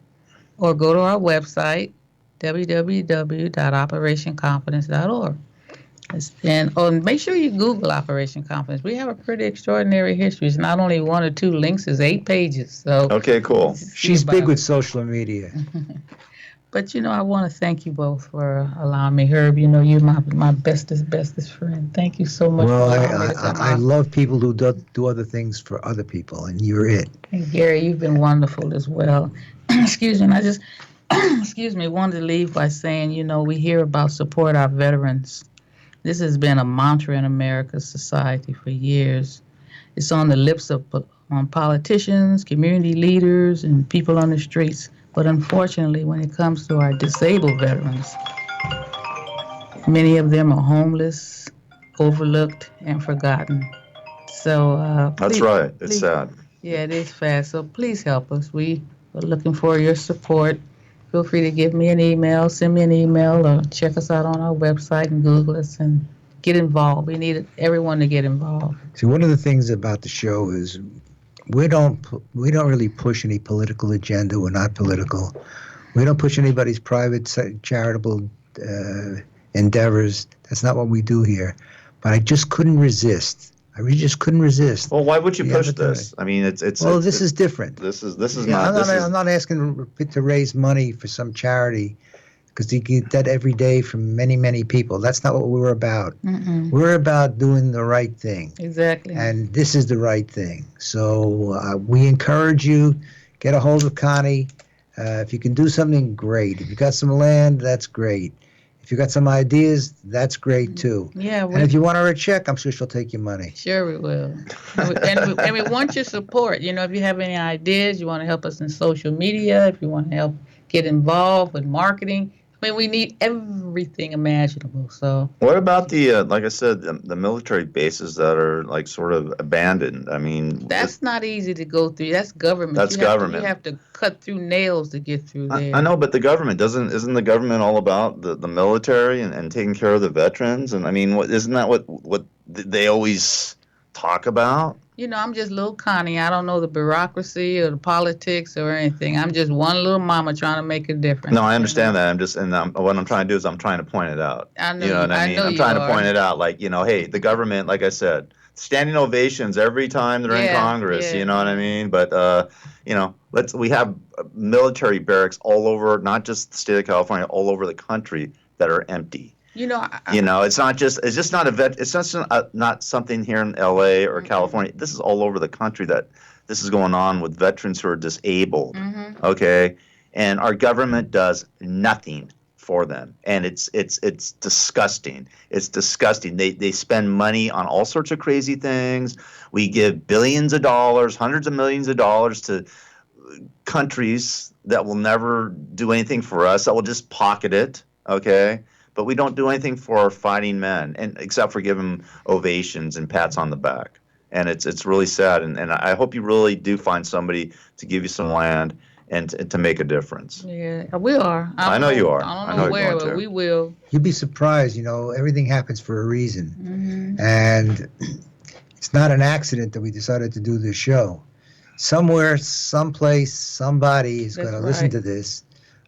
or go to our website, www.operationconfidence.org. And make sure you Google Operation Confidence. We have a pretty extraordinary history. It's not only 1 or 2 links, it's 8 pages. So okay, cool. She's big with social media. But, I want to thank you both for allowing me. Herb, you're my bestest friend. Thank you so much. Well, I love people who do other things for other people, and you're it. And Gary, you've been wonderful as well. Excuse me, and I just, wanted to leave by saying, we hear about support our veterans. This has been a mantra in America's society for years. It's on the lips of politicians, community leaders, and people on the streets. But unfortunately, when it comes to our disabled veterans, many of them are homeless, overlooked, and forgotten. So that's right. It's sad. Yeah, it is sad. So please help us. We are looking for your support. Feel free to give me an email, send me an email, or check us out on our website and Google us and get involved. We need everyone to get involved. See, one of the things about the show is we don't really push any political agenda. We're not political. We don't push anybody's private charitable endeavors. That's not what we do here. But I just couldn't resist. I really just couldn't resist. Well, why would you push this? I mean, it's this is different. This is Yeah, not. I'm not asking to raise money for some charity, because you get that every day from many, many people. That's not what we're about. Mm-mm. We're about doing the right thing. Exactly. And this is the right thing. So we encourage you, get a hold of Connie. If you can do something, great. If you got some land, that's great. If you got some ideas, that's great too. Yeah. And if you want her a check, I'm sure she'll take your money. Sure we will. And we want your support. You know, if you have any ideas, you want to help us in social media, if you want to help get involved with marketing. I mean, we need everything imaginable. So what about the, like I said, the military bases that are like sort of abandoned? I mean, that's not easy to go through. That's government. That's government. You have to cut through nails to get through there. I know, but the government isn't the government all about the military and taking care of the veterans? And I mean, isn't that what they always talk about? You know, I'm just little Connie. I don't know the bureaucracy or the politics or anything. I'm just one little mama trying to make a difference. No, I understand that. I'm just, what I'm trying to do is I'm trying to point it out. I know. You know what I mean? I'm trying to point it out. Like, you know, hey, the government, like I said, standing ovations every time they're in Congress. You know what I mean? But you know, we have military barracks all over, not just the state of California, all over the country that are empty. You know, it's just not not something here in L.A. or California. This is all over the country that this is going on with veterans who are disabled. Mm-hmm. Okay, and our government does nothing for them, and it's disgusting. It's disgusting. They spend money on all sorts of crazy things. We give billions of dollars, hundreds of millions of dollars to countries that will never do anything for us, that will just pocket it. Okay. But we don't do anything for our fighting men, and except for give them ovations and pats on the back. And it's really sad. And I hope you really do find somebody to give you some land and to make a difference. Yeah, we are. I know you are. I don't know where, but we will. You'd be surprised. You know, everything happens for a reason. Mm-hmm. And it's not an accident that we decided to do this show. Somewhere, someplace, somebody is going to listen to this.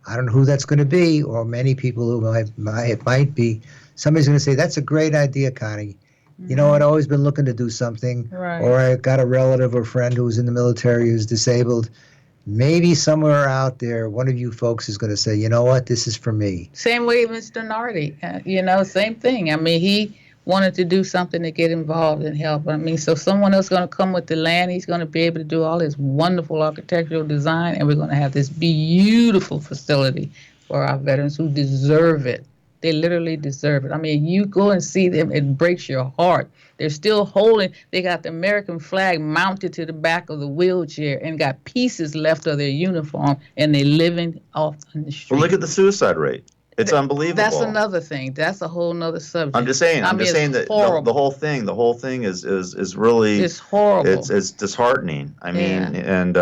I don't know who that's going to be, or many people who might be. Somebody's going to say, that's a great idea, Connie. You know, I'd always been looking to do something, or I got a relative or friend who's in the military who's disabled. Maybe somewhere out there, one of you folks is going to say, you know what, this is for me. Same way Mr. Nardi, you know, same thing. I mean, he wanted to do something to get involved and help. I mean, so someone else is going to come with the land. He's going to be able to do all this wonderful architectural design, and we're going to have this beautiful facility for our veterans who deserve it. They literally deserve it. I mean, you go and see them, it breaks your heart. They're still holding, they got the American flag mounted to the back of the wheelchair and got pieces left of their uniform, and they're living off on the street. Well, look at the suicide rate. It's unbelievable. That's another thing. That's a whole nother subject. I'm just saying that the whole thing is really, it's horrible. It's disheartening. I mean, and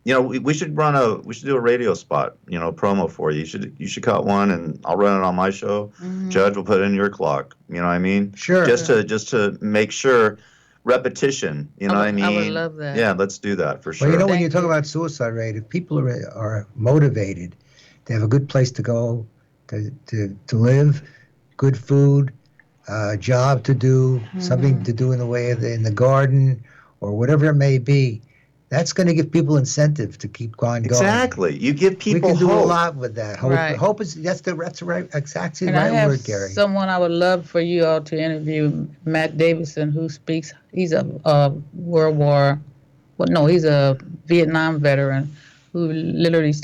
you know, we should do a radio spot, you know, promo for you. You should cut one, and I'll run it on my show. Mm-hmm. Judge will put it in your clock. You know what I mean? Sure. Just to make sure repetition. You know what I mean? I would love that. Yeah, let's do that for sure. Well, you know, when you talk about suicide rate, if people are motivated, they have a good place to go, to live, good food, a job to do, something to do in the way of in the garden, or whatever it may be. That's going to give people incentive to keep going. Exactly. You give people hope. We can hope. do a lot with that. Hope, Right. Hope is exactly the And I right have word, Gary. someone I would love for you all to interview, Matt Davison, who speaks. He's a he's a Vietnam veteran who literally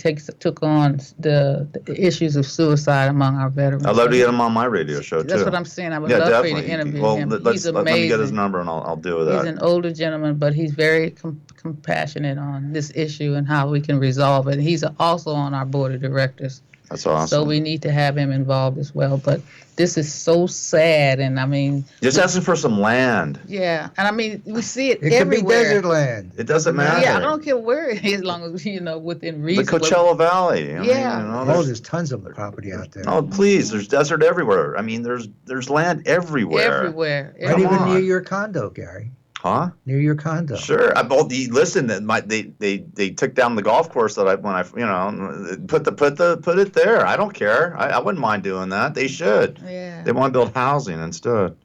took on the issues of suicide among our veterans. I'd love to get him on my radio show, too. That's what I'm saying. I would love for you to interview him. He's amazing. Let me get his number, and I'll deal with that. He's an older gentleman, but he's very compassionate on this issue and how we can resolve it. He's also on our board of directors. That's awesome. So we need to have him involved as well. But this is so sad, and I mean, just asking for some land. Yeah, and I mean, we see it It everywhere. could be desert land. It doesn't matter. Yeah, I don't care where it is, as long as within reason. The Coachella Valley. There's tons of property out there. Oh, please! There's desert everywhere. I mean, there's land everywhere. Everywhere. Right even near your condo, Gary. Huh? Near your condo. Sure. Listen. They took down the golf course that put it there. I don't care. I wouldn't mind doing that. They should. Yeah. They want to build housing instead.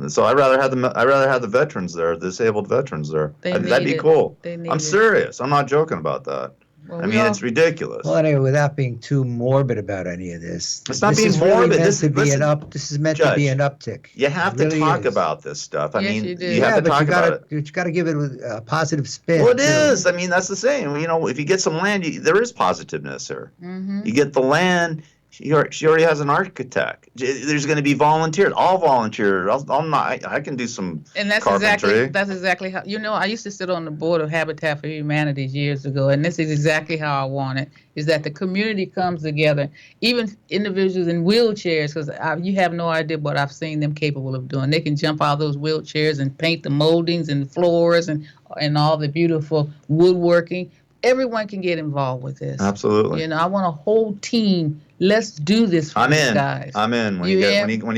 So I'd rather have the veterans there, the disabled veterans there. That'd be cool. I'm serious. I'm not joking about that. Well, it's ridiculous. Well, anyway, without being too morbid about any of this, it's not being morbid. This is meant to be an uptick. You have to talk about this stuff. You have to talk about it. You got to give it a positive spin. Well, it is. That's the same. If you get some land, there is positiveness here. Mm-hmm. You get the land. She already has an architect. There's going to be volunteers, all volunteers. I can do some carpentry. That's exactly how. I used to sit on the board of Habitat for Humanity years ago, and this is exactly how I want it. Is that the community comes together, even individuals in wheelchairs, because you have no idea what I've seen them capable of doing. They can jump out of those wheelchairs and paint the moldings and the floors and all the beautiful woodworking. Everyone can get involved with this. Absolutely. I want a whole team. Let's do this for these guys. I'm in. When you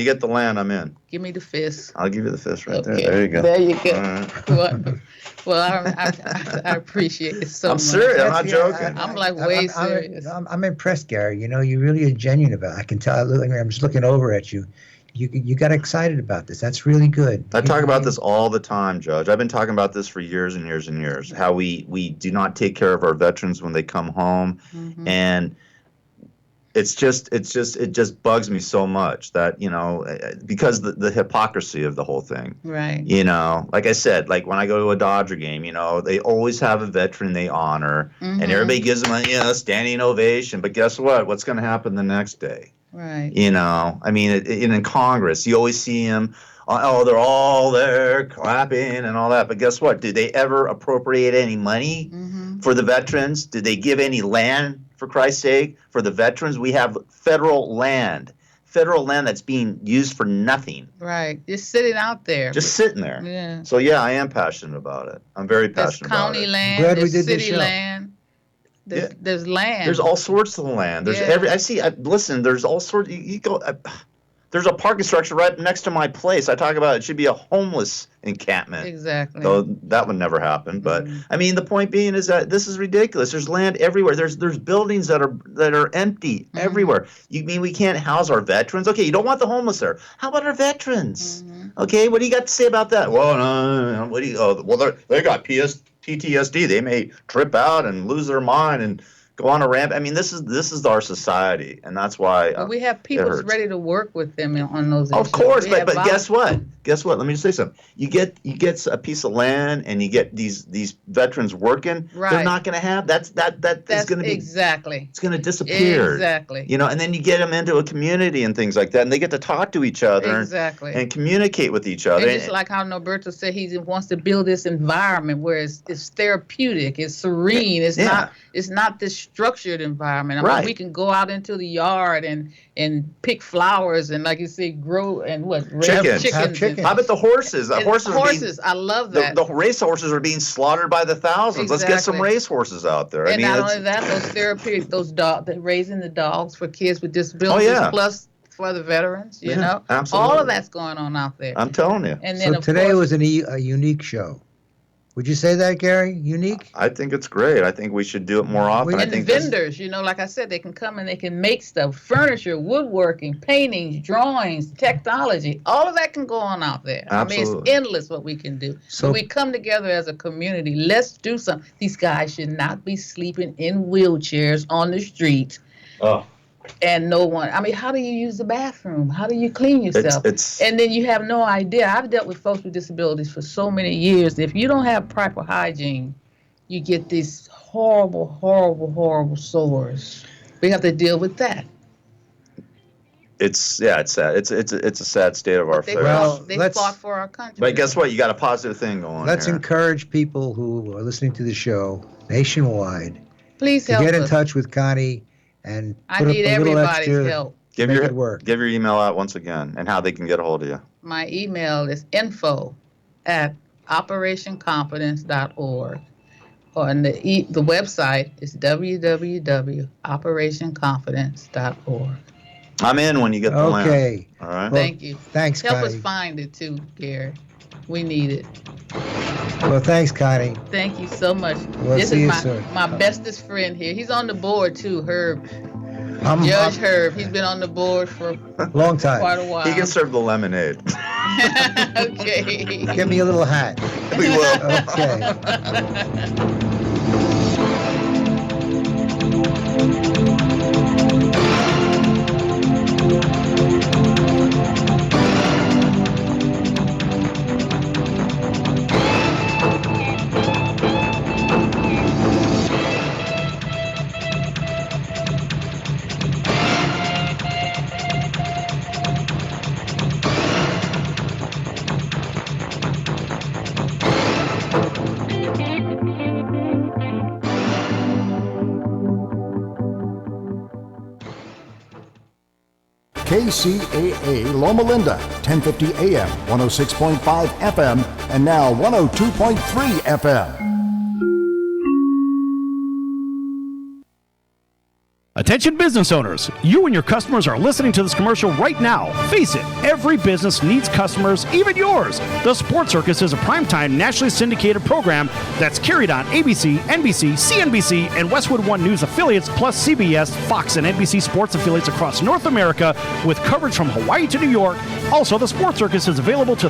get the land, I'm in. Give me the fist. I'll give you the fist right there. There you go. There you go. Well, I appreciate it so much. I'm serious. I'm not joking. I'm like way serious. I'm impressed, Gary. You really are genuine about it. I can tell. I'm just looking over at you. You got excited about this. That's really good. I talk about this all the time, Judge. I've been talking about this for years and years and years, how we do not take care of our veterans when they come home. Mm-hmm. And it just bugs me so much that, because the hypocrisy of the whole thing. Right. Like I said, like when I go to a Dodger game, they always have a veteran they honor, mm-hmm. and everybody gives them a standing ovation. But guess what? What's going to happen the next day? Right. In Congress, you always see them. Oh, they're all there clapping and all that. But guess what? Did they ever appropriate any money mm-hmm. for the veterans? Did they give any land, for Christ's sake, for the veterans? We have federal land that's being used for nothing. Right. Just sitting out there. Just sitting there. Yeah. So, yeah, I am passionate about it. I'm very passionate about it. There's county land, there's city land. There's land. There's all sorts of land. There's listen, there's all sorts. You go. There's a parking structure right next to my place. I talk about it should be a homeless encampment. Exactly. Though that would never happen. But the point being is that this is ridiculous. There's land everywhere. There's buildings that are empty everywhere. You mean we can't house our veterans? Okay, you don't want the homeless there. How about our veterans? Okay, what do you got to say about that? Well, no. What do you? Oh, well, they got PTSD. They may trip out and lose their mind and go on a ramp. This is our society, and that's why we have people ready to work with them on those issues. Of course, but guess what? Let me just say something. You get a piece of land, and you get these veterans working. Right. They're not going to have that's going to be exactly. It's going to disappear. Exactly. And then you get them into a community and things like that, and they get to talk to each other and communicate with each other. And just like how Norberto said, he wants to build this environment where it's therapeutic, it's serene, it's not this structured environment. We can go out into the yard and pick flowers and, like you say, grow and raise chickens. How about the horses? Horses, I love that. The race horses are being slaughtered by the thousands. Exactly. Let's get some race horses out there. And not only that, those therapeutic, raising the dogs for kids with disabilities, plus for the veterans. Absolutely. All of that's going on out there. I'm telling you. And then, today was a unique show. Would you say that, Gary? Unique? I think it's great. I think we should do it more often. And the vendors, like I said, they can come and they can make stuff, furniture, woodworking, paintings, drawings, technology. All of that can go on out there. Absolutely. It's endless what we can do. So we come together as a community. Let's do something. These guys should not be sleeping in wheelchairs on the street. Oh. And no one, how do you use the bathroom? How do you clean yourself? And then you have no idea. I've dealt with folks with disabilities for so many years. If you don't have proper hygiene, you get these horrible, horrible, horrible sores. We have to deal with that. It's sad. It's a sad state of our affairs. They fought for our country. But guess what? You got a positive thing going. Let's encourage people who are listening to the show nationwide. Please help get in touch with Connie. And I need everybody's help. Give your email out once again and how they can get a hold of you. My email is info@operationconfidence.org. And the website is www.operationconfidence.org. I'm in when you get the land. Okay. All right. Thank you. Thanks, Help Connie. us find it too, Gary. We need it. Well, thanks, Connie. Thank you so much. We'll This see is you my, soon. my bestest friend here. He's on the board too, Herb. I'm Herb. He's been on the board for long time. quite a while. He can serve the lemonade. Okay. Give me a little hat. We will. Okay. KCAA Loma Linda, 1050 AM, 106.5 FM, and now 102.3 FM. Attention business owners, you and your customers are listening to this commercial right now. Face it, every business needs customers, even yours. The Sports Circus is a primetime nationally syndicated program that's carried on ABC, NBC, CNBC, and Westwood One News affiliates, plus CBS, Fox, and NBC sports affiliates across North America with coverage from Hawaii to New York. Also, the Sports Circus is available to